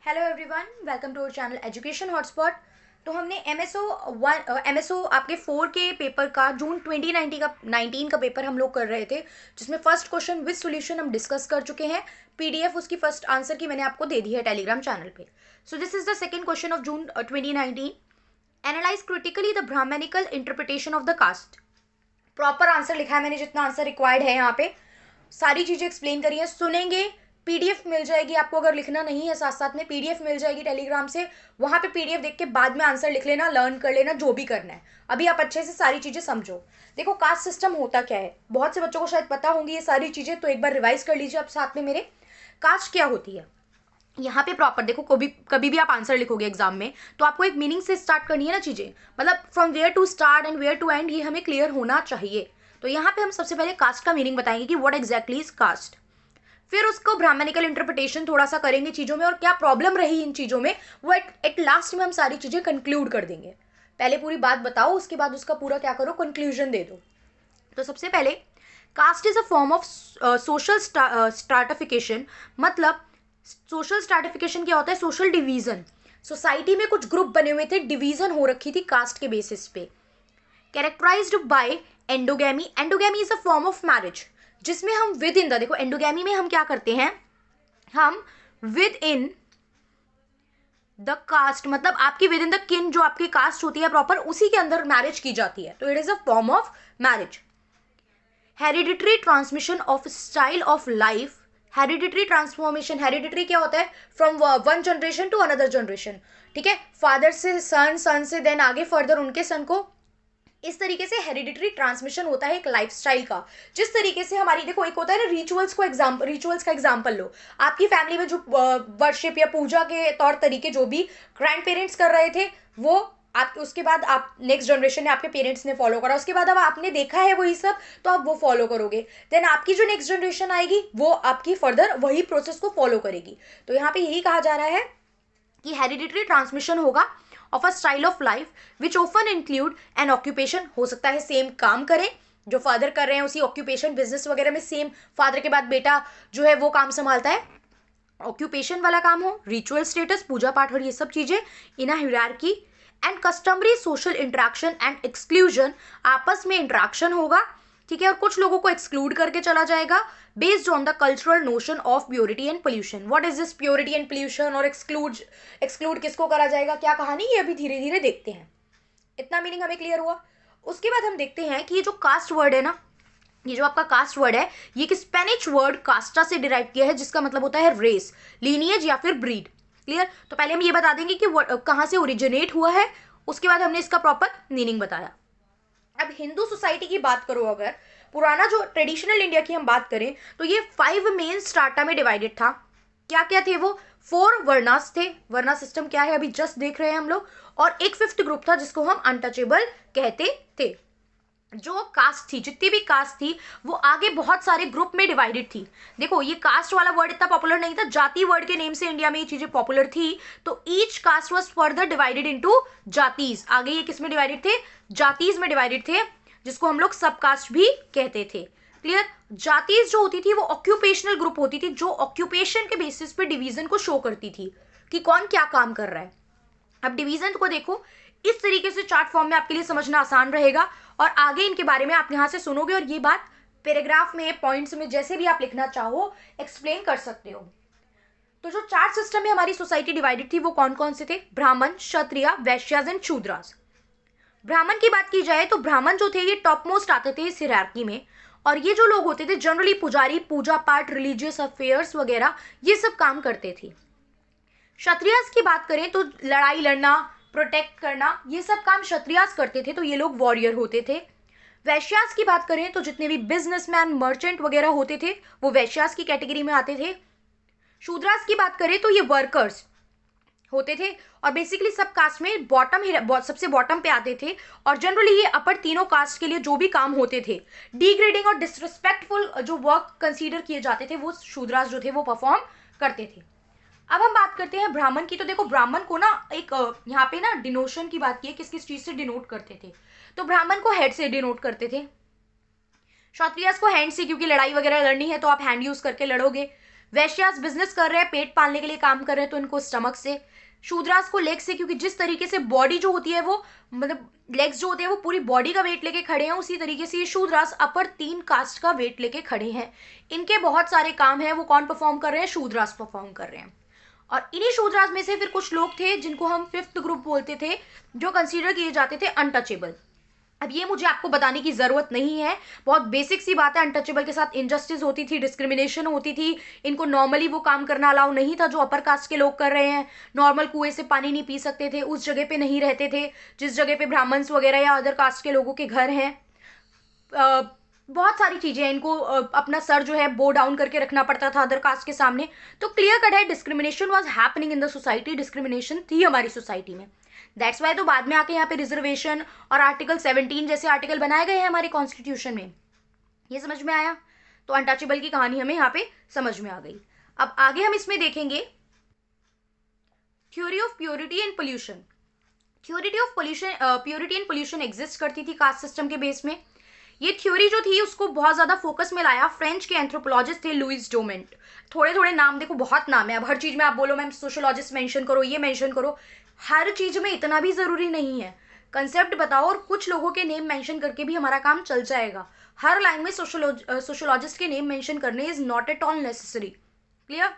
Hello everyone, welcome to our channel education hotspot. तो हमने MSO आपके 4 के पेपर का जून 2019 का पेपर हम लोग कर रहे थे, जिसमें फर्स्ट क्वेश्चन विद सॉल्यूशन हम डिस्कस कर चुके हैं। पीडीएफ उसकी फर्स्ट आंसर की मैंने आपको दे दी है टेलीग्राम चैनल पे। So this is the second question of June 2019। Analyse critically the Brahminical interpretation of the caste. Proper answer लिखा है मैंने, जितना आंसर रिक्वायर्ड है यहाँ पे सारी चीज़ें एक्सप्लेन करी है। सुनेंगे, पीडीएफ मिल जाएगी आपको, अगर लिखना नहीं है साथ साथ में पीडीएफ मिल जाएगी टेलीग्राम से। वहाँ पे पीडीएफ देख के बाद में आंसर लिख लेना, लर्न कर लेना जो भी करना है। अभी आप अच्छे से सारी चीज़ें समझो। देखो कास्ट सिस्टम होता क्या है, बहुत से बच्चों को शायद पता होंगी ये सारी चीज़ें, तो एक बार रिवाइज कर लीजिए आप साथ में मेरे। कास्ट क्या होती है यहाँ पे प्रॉपर देखो, कभी कभी भी आप आंसर लिखोगे एग्जाम में तो आपको एक मीनिंग से स्टार्ट करनी है ना चीज़ें, मतलब from where to start and where to end, ये हमें क्लियर होना चाहिए। तो यहाँ पे हम सबसे पहले कास्ट का मीनिंग बताएंगे कि व्हाट एग्जैक्टली इज कास्ट। फिर उसको ब्राह्मणिकल इंटरप्रिटेशन थोड़ा सा करेंगे चीज़ों में और क्या प्रॉब्लम रही इन चीज़ों में, वो एट लास्ट में हम सारी चीज़ें कंक्लूड कर देंगे। पहले पूरी बात बताओ, उसके बाद उसका पूरा क्या करो, कंक्लूजन दे दो। तो सबसे पहले caste is a form of social stratification. मतलब सोशल स्ट्राटिफिकेशन क्या होता है? Social division. सोसाइटी में कुछ ग्रुप बने हुए थे, डिवीजन हो रखी थी कास्ट के बेसिस पे। Characterised by endogamy. Endogamy is a form of marriage जिसमें हम विद इन द, देखो एंडोगैमी में हम क्या करते हैं, हम विद इन द कास्ट, मतलब आपकी विद इन द किन जो आपकी कास्ट होती है प्रॉपर, उसी के अंदर मैरिज की जाती है, तो it is a form of marriage. Hereditary transmission of style of life. Hereditary transformation, hereditary क्या होता है? From one generation to another generation. ठीक है, फादर से सन, सन से देन आगे फर्दर उनके सन को, इस तरीके से हेरिडिटरी ट्रांसमिशन होता है एक लाइफस्टाइल का। जिस तरीके से हमारी, देखो एक होता है ना रिचुअल्स को रिचुअल्स का एग्जांपल लो। आपकी फैमिली में जो वर्शिप या पूजा के तौर तरीके जो भी ग्रैंड पेरेंट्स कर रहे थे, वो आप उसके बाद आप नेक्स्ट जनरेशन ने, आपके पेरेंट्स ने फॉलो करा, उसके बाद अब आपने देखा है वही सब, तो आप वो फॉलो करोगे। देन आपकी जो नेक्स्ट जनरेशन आएगी वो आपकी फर्दर वही प्रोसेस को फॉलो करेगी। तो यहाँ पे यही कहा जा रहा है कि हेरिडिटरी ट्रांसमिशन होगा of a style of life which often include N occupation. हो सकता है सेम काम करें जो फादर कर रहे हैं, उसी ऑक्यूपेशन बिजनेस वगैरह में सेम फादर के बाद बेटा जो है वो काम संभालता है, ऑक्यूपेशन वाला काम हो, रिचुअल स्टेटस, पूजा पाठ और ये सब चीजें in hierarchy. And customary social interaction and exclusion, आपस में इंटरेक्शन होगा, ठीक है, और कुछ लोगों को एक्सक्लूड करके चला जाएगा based on the cultural notion of purity and pollution. What is this purity and pollution, और एक्सक्लूड किसको करा जाएगा, क्या कहानी, ये अभी धीरे धीरे देखते हैं। इतना मीनिंग हमें क्लियर हुआ। उसके बाद हम देखते हैं कि ये जो कास्ट वर्ड है ना, ये जो आपका कास्ट वर्ड है, ये एक स्पेनिश वर्ड कास्टा से डिराइव किया है, जिसका मतलब होता है रेस, लीनिएज या फिर ब्रीड। क्लियर? तो पहले हम ये बता देंगे कि कहाँ से ओरिजिनेट हुआ है, उसके बाद हमने इसका प्रॉपर मीनिंग बताया। अब हिंदू सोसाइटी की बात करो, अगर पुराना जो ट्रेडिशनल इंडिया की हम बात करें, तो ये 5 मेन स्ट्राटा में डिवाइडेड था। क्या क्या थे वो? 4 वर्णास थे। वर्णा सिस्टम क्या है अभी जस्ट देख रहे हैं हम लोग। और एक 5th ग्रुप था जिसको हम अनटचेबल कहते थे। जो कास्ट थी, जितनी भी कास्ट थी, वो आगे बहुत सारे ग्रुप में डिवाइडेड थी। देखो ये कास्ट वाला वर्ड इतना पॉपुलर नहीं था, जाति वर्ड के नेम से इंडिया में ये चीजें पॉपुलर थी। तो each caste was further divided into जातीज। आगे ये किस में डिवाइडेड थे? जातीज में डिवाइडेड थे, जिसको हम लोग सब कास्ट भी कहते थे। क्लियर? जातीज जो होती थी वो ऑक्यूपेशनल ग्रुप होती थी, जो ऑक्यूपेशन के बेसिस पे डिवीजन को शो करती थी कि कौन क्या काम कर रहा है। अब डिवीजन को देखो इस तरीके से, चार्ट फॉर्म में आपके लिए समझना आसान रहेगा, और आगे इनके बारे में आप यहां से सुनोगे और ये बात पैराग्राफ में, पॉइंट्स में, जैसे भी आप लिखना चाहो एक्सप्लेन कर सकते हो। तो जो 4 सिस्टम में हमारी सोसाइटी डिवाइडेड थी वो कौन कौन से थे? ब्राह्मण, क्षत्रिय, वैश्याज एंड शूद्रास। ब्राह्मण की बात की जाए तो ब्राह्मण जो थे ये टॉप मोस्ट आते थे इस हिरार्की में, और ये जो लोग होते थे जनरली पुजारी, पूजा पाठ, रिलीजियस अफेयर्स वगैरह ये सब काम करते थे। क्षत्रियास की बात करें तो लड़ाई लड़ना, प्रोटेक्ट करना, ये सब काम क्षत्रियास करते थे, तो ये लोग वॉरियर होते थे। वैश्यास की बात करें तो जितने भी बिजनेसमैन, मर्चेंट वगैरह होते थे वो वैश्यास की कैटेगरी में आते थे। शूद्रास की बात करें तो ये वर्कर्स होते थे, और बेसिकली सब कास्ट में सबसे बॉटम पे आते थे, और जनरली ये अपर तीनों कास्ट के लिए जो भी काम होते थे, डिग्रेडिंग और डिसरिस्पेक्टफुल जो वर्क कंसीडर किए जाते थे, वो शूद्रास जो थे वो परफॉर्म करते थे। अब हम बात करते हैं ब्राह्मण की। तो देखो ब्राह्मण को ना एक यहाँ पे ना डिनोशन की बात की है, किस किस चीज से डिनोट करते थे। तो ब्राह्मण को हेड से डिनोट करते थे, क्षत्रियस को हैंड से, क्योंकि लड़ाई वगैरह लड़नी है तो आप हैंड यूज करके लड़ोगे। वैश्यास बिजनेस कर रहे हैं, पेट पालने के लिए काम कर रहे हैं, तो इनको स्टमक से। शूद्रास को लेग से, क्योंकि जिस तरीके से बॉडी जो होती है वो मतलब लेग्स जो होते हैं वो पूरी बॉडी का वेट लेके खड़े हैं, उसी तरीके से ये शूद्रास अपर 3 कास्ट का वेट लेके खड़े हैं। इनके बहुत सारे काम हैं, वो कौन परफॉर्म कर रहे हैं? शूद्रास परफॉर्म कर रहे हैं। और इन्हीं शूद्रास में से फिर कुछ लोग थे जिनको हम 5th ग्रुप बोलते थे, जो कंसीडर किए जाते थे अनटचेबल। अब ये मुझे आपको बताने की जरूरत नहीं है, बहुत बेसिक सी बात है। अनटचेबल के साथ इनजस्टिस होती थी, डिस्क्रिमिनेशन होती थी, इनको नॉर्मली वो काम करना अलाउ नहीं था जो अपर कास्ट के लोग कर रहे हैं। नॉर्मल कुएं से पानी नहीं पी सकते थे, उस जगह पे नहीं रहते थे जिस जगह पे ब्राह्मण्स वगैरह या अदर कास्ट के लोगों के घर हैं। बहुत सारी चीजें हैं, इनको अपना सर जो है बो डाउन करके रखना पड़ता था अदर कास्ट के सामने। तो क्लियर कट है, discrimination was happening in the society, discrimination थी हमारी सोसाइटी में। दैट्स वाई तो बाद में आके यहाँ पे रिजर्वेशन और आर्टिकल 17 जैसे आर्टिकल बनाए गए हैं हमारे कॉन्स्टिट्यूशन में। ये समझ में आया? तो अनटचेबल की कहानी हमें यहाँ पे समझ में आ गई। अब आगे हम इसमें देखेंगे theory of purity and pollution. Theory of purity and pollution exist करती थी कास्ट सिस्टम के बेस में। ये थ्योरी जो थी उसको बहुत ज्यादा फोकस में लाया फ्रेंच के एंथ्रोपोलॉजिस्ट थे लुइस डोमेंट। थोड़े थोड़े नाम देखो, बहुत नाम है, अब हर चीज में आप बोलो मैम सोशोलॉजिस्ट मेंशन करो, ये मेंशन करो, हर चीज में इतना भी जरूरी नहीं है। कंसेप्ट बताओ और कुछ लोगों के नेम मेंशन करके भी हमारा काम चल जाएगा। हर लाइन में सोशोलॉजिस्ट के नेम मेंशन करने is not at all necessary. Clear?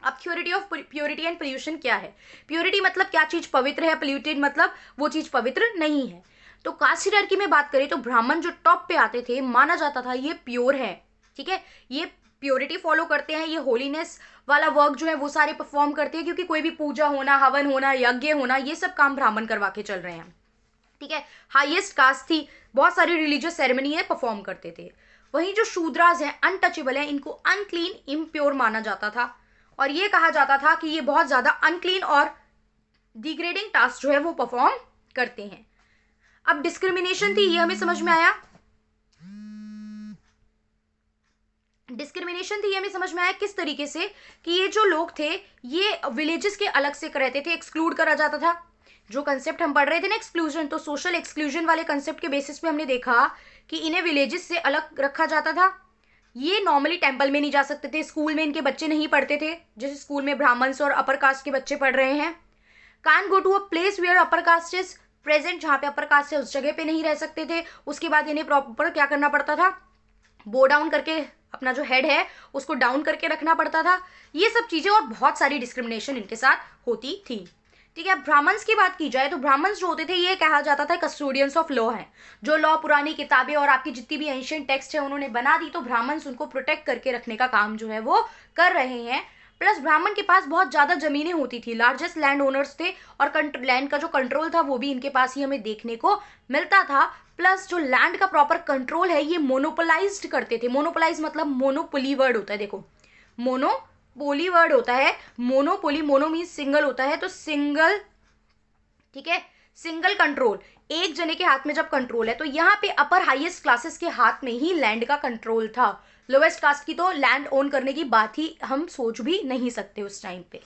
अब theory of purity and pollution क्या है? प्योरिटी मतलब क्या चीज पवित्र है, पोल्यूटेड मतलब वो चीज पवित्र नहीं है। तो कास्ट हायरार्की में बात करें तो ब्राह्मण जो टॉप पे आते थे, माना जाता था ये प्योर है, ठीक है, ये प्योरिटी फॉलो करते हैं, ये होलीनेस वाला वर्क जो है वो सारे परफॉर्म करते हैं, क्योंकि कोई भी पूजा होना, हवन होना, यज्ञ होना, ये सब काम ब्राह्मण करवा के चल रहे हैं, ठीक है। हाईएस्ट कास्ट थी, बहुत सारी रिलीजियस सेरेमनी है परफॉर्म करते थे। वहीं जो शूद्रास हैं, अनटचेबल है, इनको अनक्लीन, इम्प्योर माना जाता था और ये कहा जाता था कि ये बहुत ज्यादा अनक्लीन और डिग्रेडिंग टास्क जो है वो परफॉर्म करते हैं। अब डिस्क्रिमिनेशन थी, ये हमें समझ में आया। डिस्क्रिमिनेशन थी, ये हमें समझ में आया किस तरीके से कि ये जो लोग थे ये विलेजेस के अलग से रहते थे, एक्सक्लूड करा जाता था। जो कंसेप्ट हम पढ़ रहे थे ना एक्सक्लूजन, तो सोशल एक्सक्लूजन वाले कंसेप्ट के बेसिस पे हमने देखा कि इन्हें विलेजेस से अलग रखा जाता था। ये नॉर्मली टेंपल में नहीं जा सकते थे, स्कूल में इनके बच्चे नहीं पढ़ते थे जैसे स्कूल में ब्राह्मण्स और अपर कास्ट के बच्चे पढ़ रहे हैं। Can go to a place where upper caste is present, जहां पे अपर कास्ट है उस जगह पे नहीं रह सकते थे। उसके बाद इन्हें प्रॉपर क्या करना पड़ता था? बो डाउन करके अपना जो हेड है उसको डाउन करके रखना पड़ता था। ये सब चीजें और बहुत सारी डिस्क्रिमिनेशन इनके साथ होती थी, ठीक है। ब्राह्मण्स की बात की जाए तो ब्राह्मण्स जो होते थे ये कहा जाता था कस्टोडियंस ऑफ लॉ है। जो लॉ पुरानी किताबें और आपकी जितनी भी एंशिएंट टेक्स्ट है उन्होंने बना दी, तो ब्राह्मण्स उनको प्रोटेक्ट करके रखने का काम जो है वो कर रहे हैं। प्लस ब्राह्मण के पास बहुत ज्यादा जमीनें होती थी, लार्जेस्ट लैंड ओनर्स थे और लैंड का जो कंट्रोल था वो भी इनके पास ही हमें देखने को मिलता था। प्लस जो लैंड का प्रॉपर कंट्रोल है ये मोनोपोलाइज्ड करते थे। मोनोपोलाइज मतलब मोनोपोली वर्ड होता है, देखो मोनोपोली वर्ड होता है, मोनोपोली, मोनो मीन्स सिंगल होता है, तो सिंगल, ठीक है, सिंगल कंट्रोल, एक जने के हाथ में जब कंट्रोल है, तो यहाँ पे अपर हाईएस्ट क्लासेस के हाथ में ही लैंड का कंट्रोल था। लोएस्ट कास्ट की तो लैंड ओन करने की बात ही हम सोच भी नहीं सकते उस टाइम पे,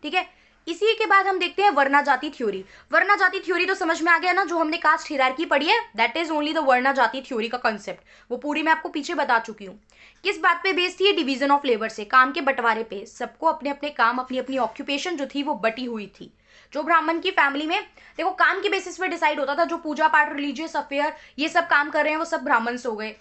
ठीक है। इसी के बाद हम देखते हैं वर्णा जाति थ्योरी। वर्णा जाति थ्योरी तो समझ में आ गया ना, जो हमने कास्ट हायरार्की पढ़ी है, दैट इज ओनली द वर्णा जाति थ्योरी का कंसेप्ट, वो पूरी मैं आपको पीछे बता चुकी हूँ। किस बात पे बेस्ड थी? डिवीजन ऑफ लेबर से, काम के बंटवारे पे, सबको अपने अपने काम, अपनी अपनी ऑक्यूपेशन जो थी वो बटी हुई थी। जो ब्राह्मण की फैमिली में देखो काम के बेसिस पे डिसाइड होता था, जो पूजा पाठ, रिलीजियस अफेयर ये सब काम कर रहे हैं वो सब ब्राह्मण्स हो गए।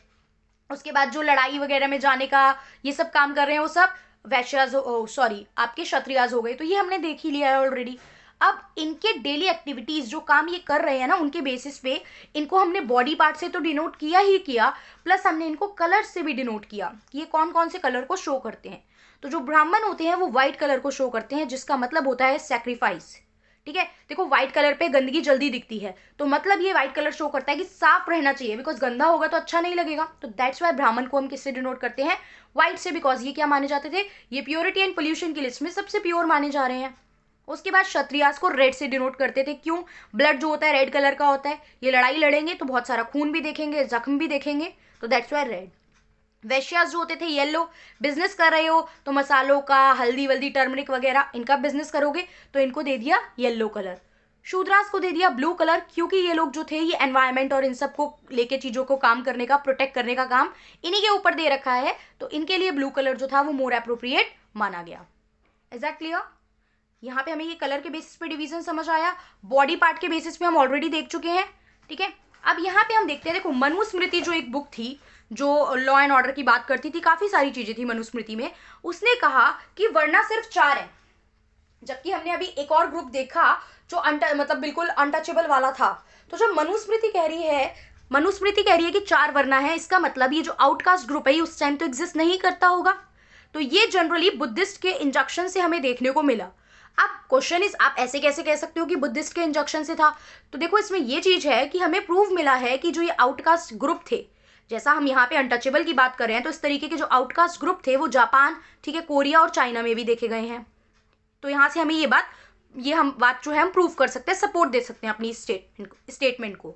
उसके बाद जो लड़ाई वगैरह में जाने का ये सब काम कर रहे हैं वो सब वैश्याज, सॉरी आपके क्षत्रियाज हो गए। तो ये हमने देख ही लिया है ऑलरेडी। अब इनके डेली एक्टिविटीज जो काम ये कर रहे हैं ना, उनके बेसिस पे इनको हमने बॉडी पार्ट से तो डिनोट किया ही किया, प्लस हमने इनको कलर से भी डिनोट किया कि ये कौन कौन से कलर को शो करते हैं। तो जो ब्राह्मण होते हैं वो व्हाइट कलर को शो करते हैं, जिसका मतलब होता है सेक्रीफाइस, ठीक है। देखो व्हाइट कलर पे गंदगी जल्दी दिखती है, तो मतलब ये व्हाइट कलर शो करता है कि साफ रहना चाहिए, बिकॉज गंदा होगा तो अच्छा नहीं लगेगा। तो दैट्स वाई ब्राह्मण को हम किससे डिनोट करते हैं? व्हाइट से, बिकॉज ये क्या माने जाते थे? ये प्योरिटी एंड पोल्यूशन की लिस्ट में सबसे प्योर माने जा रहे हैं। उसके बाद क्षत्रियास को रेड से डिनोट करते थे, क्यों? ब्लड जो होता है रेड कलर का होता है, ये लड़ाई लड़ेंगे तो बहुत सारा खून भी देखेंगे, जख्म भी देखेंगे, तो दैट्स वाई रेड। वैश्यास जो होते थे येलो, बिजनेस कर रहे हो तो मसालों का, हल्दी वल्दी, टर्मरिक वगैरह इनका बिजनेस करोगे तो इनको दे दिया येलो कलर। शूद्रास को दे दिया ब्लू कलर, क्योंकि ये लोग जो थे ये एनवायरमेंट और इन सब को लेके चीजों को काम करने का, प्रोटेक्ट करने का काम इन्हीं के ऊपर दे रखा है, तो इनके लिए ब्लू कलर जो था वो मोर अप्रोप्रिएट माना गया। Is that clear? यहाँ पे हमें ये कलर के बेसिस पे डिवीजन समझ आया, बॉडी पार्ट के बेसिस पे हम ऑलरेडी देख चुके हैं, ठीक है। अब यहाँ पे हम देखते हैं, देखो मनुस्मृति जो एक बुक थी जो लॉ एंड ऑर्डर की बात करती थी, काफ़ी सारी चीज़ें थी मनुस्मृति में, उसने कहा कि वर्ना सिर्फ 4 है, जबकि हमने अभी एक और ग्रुप देखा जो मतलब बिल्कुल अनटचेबल वाला था। तो जब मनुस्मृति कह रही है कि 4 वर्ना है, इसका मतलब ये जो आउटकास्ट ग्रुप है ये उस टाइम तो एग्जिस्ट नहीं करता होगा। तो ये जनरली बुद्धिस्ट के इंजक्शन से हमें देखने को मिला। अब क्वेश्चन इज, आप ऐसे कैसे कह सकते हो कि बुद्धिस्ट के इंजक्शन से था? तो देखो इसमें ये चीज है कि हमें प्रूव मिला है कि जो ये आउटकास्ट ग्रुप थे, जैसा हम यहाँ पे अनटचेबल की बात कर रहे हैं, तो इस तरीके के जो आउटकास्ट ग्रुप थे वो जापान, ठीक है, कोरिया और चाइना में भी देखे गए हैं। तो यहाँ से हमें हम बात जो है हम प्रूव कर सकते हैं, सपोर्ट दे सकते हैं अपनी स्टेटमेंट को।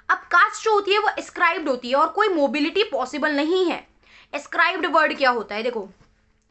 अब कास्ट जो होती है वो एस्क्राइब्ड होती है और कोई मोबिलिटी पॉसिबल नहीं है। एस्क्राइब्ड वर्ड क्या होता है? देखो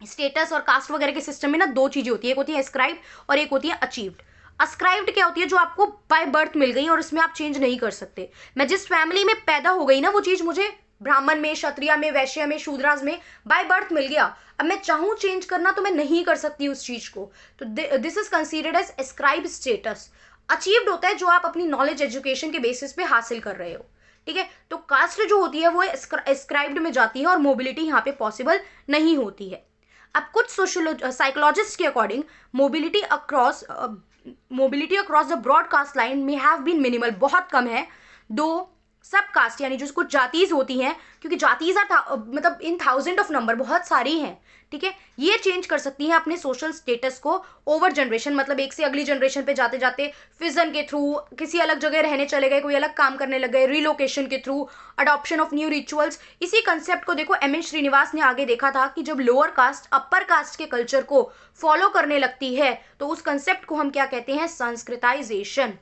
स्टेटस और कास्ट वगैरह के सिस्टम में ना 2 चीजें होती है, एक होती है एस्क्राइब्ड और एक होती है अचीव्ड। अस्क्राइब्ड क्या होती है? जो आपको बाय बर्थ मिल गई और इसमें आप चेंज नहीं कर सकते। मैं जिस फैमिली में पैदा हो गई ना, वो चीज मुझे ब्राह्मण में, क्षत्रिय में, वैश्य में, शूद्राज में बाय बर्थ मिल गया। अब मैं चाहूँ चेंज करना तो मैं नहीं कर सकती उस चीज को। तो this is considered as ascribe status. Achieved होता है जो आप अपनी नॉलेज एजुकेशन के बेसिस पे हासिल कर रहे हो, ठीक है। तो कास्ट जो होती है वो एस्क्राइब्ड में जाती है और मोबिलिटी यहाँ पे पॉसिबल नहीं होती है। अब कुछ साइकोलॉजिस्ट के according mobility across the broad caste line में हैव बीन मिनिमल, बहुत कम है। दो सब कास्ट यानी जो कुछ जातीज होती हैं, क्योंकि जातीज मतलब इन थाउजेंड ऑफ नंबर, बहुत सारी हैं, ठीक है, ये चेंज कर सकती हैं अपने सोशल स्टेटस को ओवर जनरेशन, मतलब एक से अगली जनरेशन पे जाते जाते फिजन के थ्रू, किसी अलग जगह रहने चले गए, कोई अलग काम करने लग गए, रिलोकेशन के through, adoption of new rituals. इसी कंसेप्ट को देखो एम एन श्रीनिवास ने आगे देखा था कि जब लोअर कास्ट अपर कास्ट के कल्चर को फॉलो करने लगती है तो उस कंसेप्ट को हम क्या कहते हैं? संस्कृताइजेशन।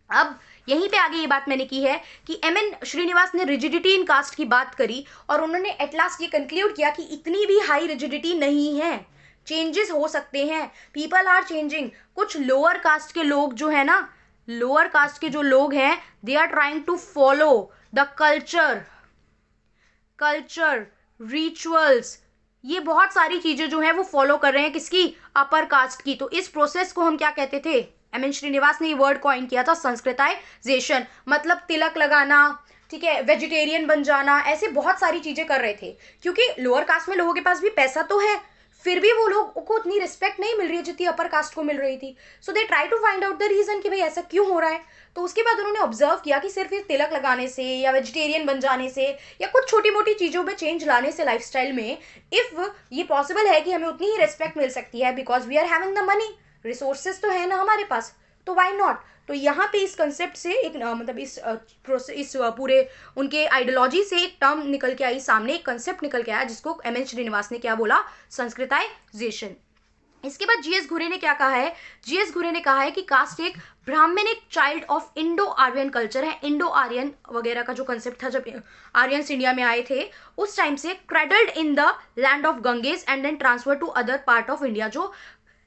अब यहीं पे आगे ये बात मैंने की है कि एम एन श्रीनिवास ने रिजिडिटी इन कास्ट की बात करी और उन्होंने एट लास्ट ये कंक्लूड किया कि इतनी भी हाई रिजिडिटी नहीं है, चेंजेस हो सकते हैं, पीपल आर चेंजिंग। कुछ लोअर कास्ट के लोग जो है ना, लोअर कास्ट के जो लोग हैं, they are trying to follow the culture rituals, ये बहुत सारी चीजें जो है वो फॉलो कर रहे हैं, किसकी? अपर कास्ट की। तो इस प्रोसेस को हम क्या कहते थे? एम एन श्रीनिवास ने ये वर्ड कॉइन किया था, संस्कृताइजेशन, मतलब तिलक लगाना, ठीक है, वेजिटेरियन बन जाना, ऐसे बहुत सारी चीजें कर रहे थे। क्योंकि लोअर कास्ट में लोगों के पास भी पैसा तो है, फिर भी वो लोगों को उतनी रिस्पेक्ट नहीं मिल रही है जितनी अपर कास्ट को मिल रही थी। So they try to find out the reason कि भाई ऐसा क्यों हो रहा है। तो उसके बाद उन्होंने ऑब्जर्व किया कि सिर्फ इस तिलक लगाने से या वेजिटेरियन बन जाने से या कुछ छोटी मोटी चीज़ों में चेंज लाने से लाइफस्टाइल में, इफ़ ये पॉसिबल है कि हमें उतनी ही रिस्पेक्ट मिल सकती है because we are having the money, resources तो है ना हमारे पास, तो वाई नॉट। तो यहाँ पे इस कंसेप्ट से एक मतलब इस पूरे उनके आइडियोलॉजी से एक टर्म निकल के आई सामने, एक कंसेप्ट निकल के आया जिसको एम एन श्रीनिवास ने क्या बोला? संस्कृताइजेशन। इसके बाद जीएस घुरे ने क्या कहा है? जीएस घुरे ने कहा है कि कास्ट एक Brahmanic child of Indo Aryan culture है। इंडो आर्यन वगैरह का जो कंसेप्ट था, जब आर्यंस इंडिया में आए थे उस टाइम से, cradled in the land of Ganges and then transfer to other part of India. जो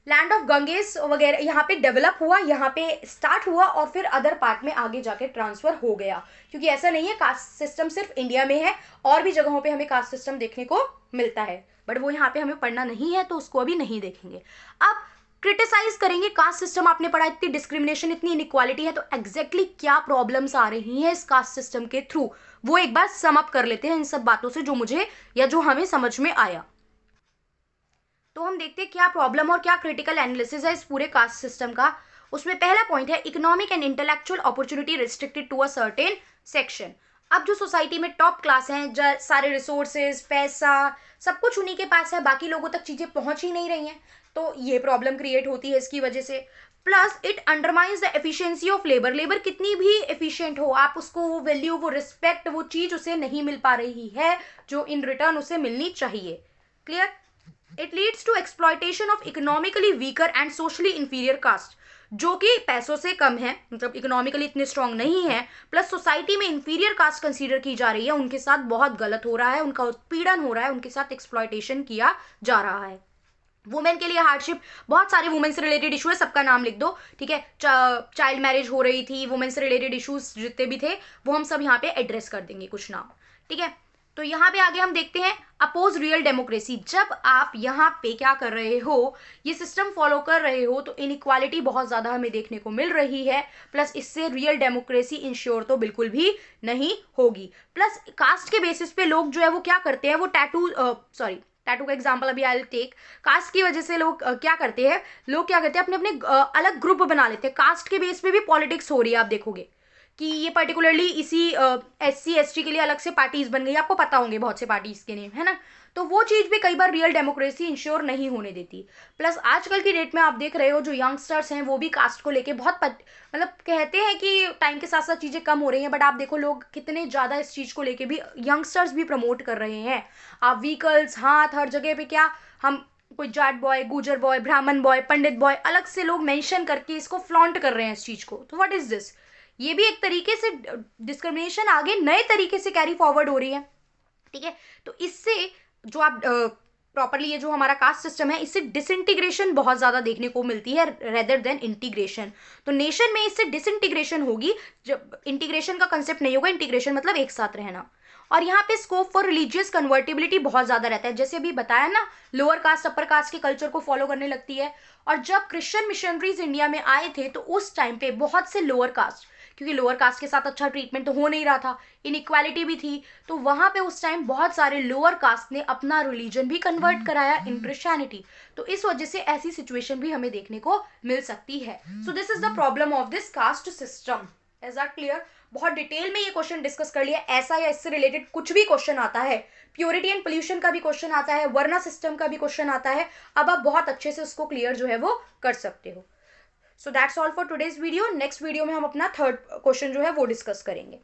लैंड ऑफ गंगेज वगैरह यहाँ पे डेवलप हुआ, यहाँ पे स्टार्ट हुआ और फिर अदर पार्ट में आगे जाके ट्रांसफर हो गया। क्योंकि ऐसा नहीं है कास्ट सिस्टम सिर्फ इंडिया में है, और भी जगहों पे हमें कास्ट सिस्टम देखने को मिलता है, बट वो यहाँ पे हमें पढ़ना नहीं है तो उसको अभी नहीं देखेंगे। अब क्रिटिसाइज करेंगे कास्ट सिस्टम, आपने पढ़ा इतनी डिस्क्रिमिनेशन, इतनी इनइक्वालिटी है, तो एग्जैक्टली क्या प्रॉब्लम्स आ रही हैं इस कास्ट सिस्टम के थ्रू, वो एक बार सम अप कर लेते हैं इन सब बातों से जो मुझे या जो हमें समझ में आया। तो हम देखते हैं क्या प्रॉब्लम और क्या क्रिटिकल एनालिसिस है इस पूरे कास्ट सिस्टम का। उसमें पहला पॉइंट है economic and intellectual opportunity restricted to a certain section. अब जो सोसाइटी में टॉप क्लास हैं, सारे रिसोर्सेज, पैसा, सब कुछ उन्हीं के पास है, बाकी लोगों तक चीज़ें पहुंच ही नहीं रही हैं, तो ये प्रॉब्लम क्रिएट होती है इसकी वजह से। Plus it undermines the efficiency of labour. Labour कितनी भी एफिशिएंट हो, आप उसको वो वैल्यू, वो रिस्पेक्ट, वो चीज़ उसे नहीं मिल पा रही है जो इन रिटर्न उसे मिलनी चाहिए। Clear? It leads to exploitation of economically weaker and socially inferior caste, जो कि पैसों से कम है, मतलब इकोनॉमिकली इतने स्ट्रांग नहीं है, प्लस सोसाइटी में इंफीरियर कास्ट कंसीडर की जा रही है, उनके साथ बहुत गलत हो रहा है, उनका उत्पीड़न हो रहा है, उनके साथ एक्सप्लॉयटेशन किया जा रहा है। वुमेन के लिए हार्डशिप, बहुत सारे वुमेन से रिलेटेड इशू है, सबका नाम लिख दो, ठीक है। चाइल्ड मैरिज हो रही थी, वुमेन से रिलेटेड इशूज जितने भी थे वो हम सब यहाँ पे एड्रेस कर देंगे, कुछ नाम, ठीक है। तो यहाँ पे आगे हम देखते हैं अपोज रियल डेमोक्रेसी। जब आप यहाँ पे क्या कर रहे हो, ये सिस्टम फॉलो कर रहे हो, तो इनइक्वालिटी बहुत ज़्यादा हमें देखने को मिल रही है, प्लस इससे रियल डेमोक्रेसी इंश्योर तो बिल्कुल भी नहीं होगी। प्लस कास्ट के बेसिस पे लोग जो है वो क्या करते हैं, वो टैटू का एग्जाम्पल अभी आई टेक। कास्ट की वजह से लोग क्या करते हैं, अपने अपने अलग ग्रुप बना लेते हैं। कास्ट के बेस पे भी पॉलिटिक्स हो रही है, आप देखोगे कि ये पर्टिकुलरली इसी SC ST के लिए अलग से पार्टीज बन गई, आपको पता होंगे बहुत से पार्टीज के नेम, है ना। तो वो चीज़ भी कई बार रियल डेमोक्रेसी इंश्योर नहीं होने देती। प्लस आजकल की डेट में आप देख रहे हो जो यंगस्टर्स हैं वो भी कास्ट को लेके बहुत मतलब कहते हैं कि टाइम के साथ साथ चीज़ें कम हो रही हैं, बट आप देखो लोग कितने ज़्यादा इस चीज़ को लेके भी यंगस्टर्स भी प्रमोट कर रहे हैं। आप व्हीकल्स, हाथ, हर जगह पे क्या हम कोई जाट बॉय, गुजर बॉय, ब्राह्मण बॉय, पंडित बॉय, अलग से लोग मेंशन करके इसको फ्लॉन्ट कर रहे हैं इस चीज़ को। तो व्हाट इज दिस, ये भी एक तरीके से डिस्क्रिमिनेशन आगे नए तरीके से कैरी फॉरवर्ड हो रही है, ठीक है। तो इससे जो आप प्रॉपरली ये जो हमारा कास्ट सिस्टम है, इससे डिसइंटीग्रेशन बहुत ज़्यादा देखने को मिलती है रेदर देन इंटीग्रेशन। तो नेशन में इससे डिसइंटीग्रेशन होगी जब इंटीग्रेशन का कंसेप्ट नहीं होगा। इंटीग्रेशन मतलब एक साथ रहना। और यहाँ पे स्कोप फॉर रिलीजियस कन्वर्टिबिलिटी बहुत ज़्यादा रहता है, जैसे अभी बताया ना, लोअर कास्ट अपर कास्ट के कल्चर को फॉलो करने लगती है। और जब क्रिश्चियन मिशनरीज इंडिया में आए थे तो उस टाइम पे बहुत से लोअर कास्ट, क्योंकि लोअर कास्ट के साथ अच्छा ट्रीटमेंट तो हो नहीं रहा था, इनइक्वालिटी भी थी, तो वहां पे उस टाइम बहुत सारे लोअर कास्ट ने अपना रिलीजन भी कन्वर्ट कराया इन क्रिश्चियनिटी। तो इस वजह से ऐसी सिचुएशन भी हमें देखने को मिल सकती है। सो this is the problem of this caste system. Is that clear? बहुत डिटेल में ये क्वेश्चन डिस्कस कर लिया। ऐसा या इससे रिलेटेड कुछ भी क्वेश्चन आता है, प्योरिटी एंड पोल्यूशन का भी क्वेश्चन आता है, वर्ना सिस्टम का भी क्वेश्चन आता है, अब आप बहुत अच्छे से उसको क्लियर जो है वो कर सकते हो। So that's all for today's video. Next video में हम अपना थर्ड क्वेश्चन जो है वो डिस्कस करेंगे।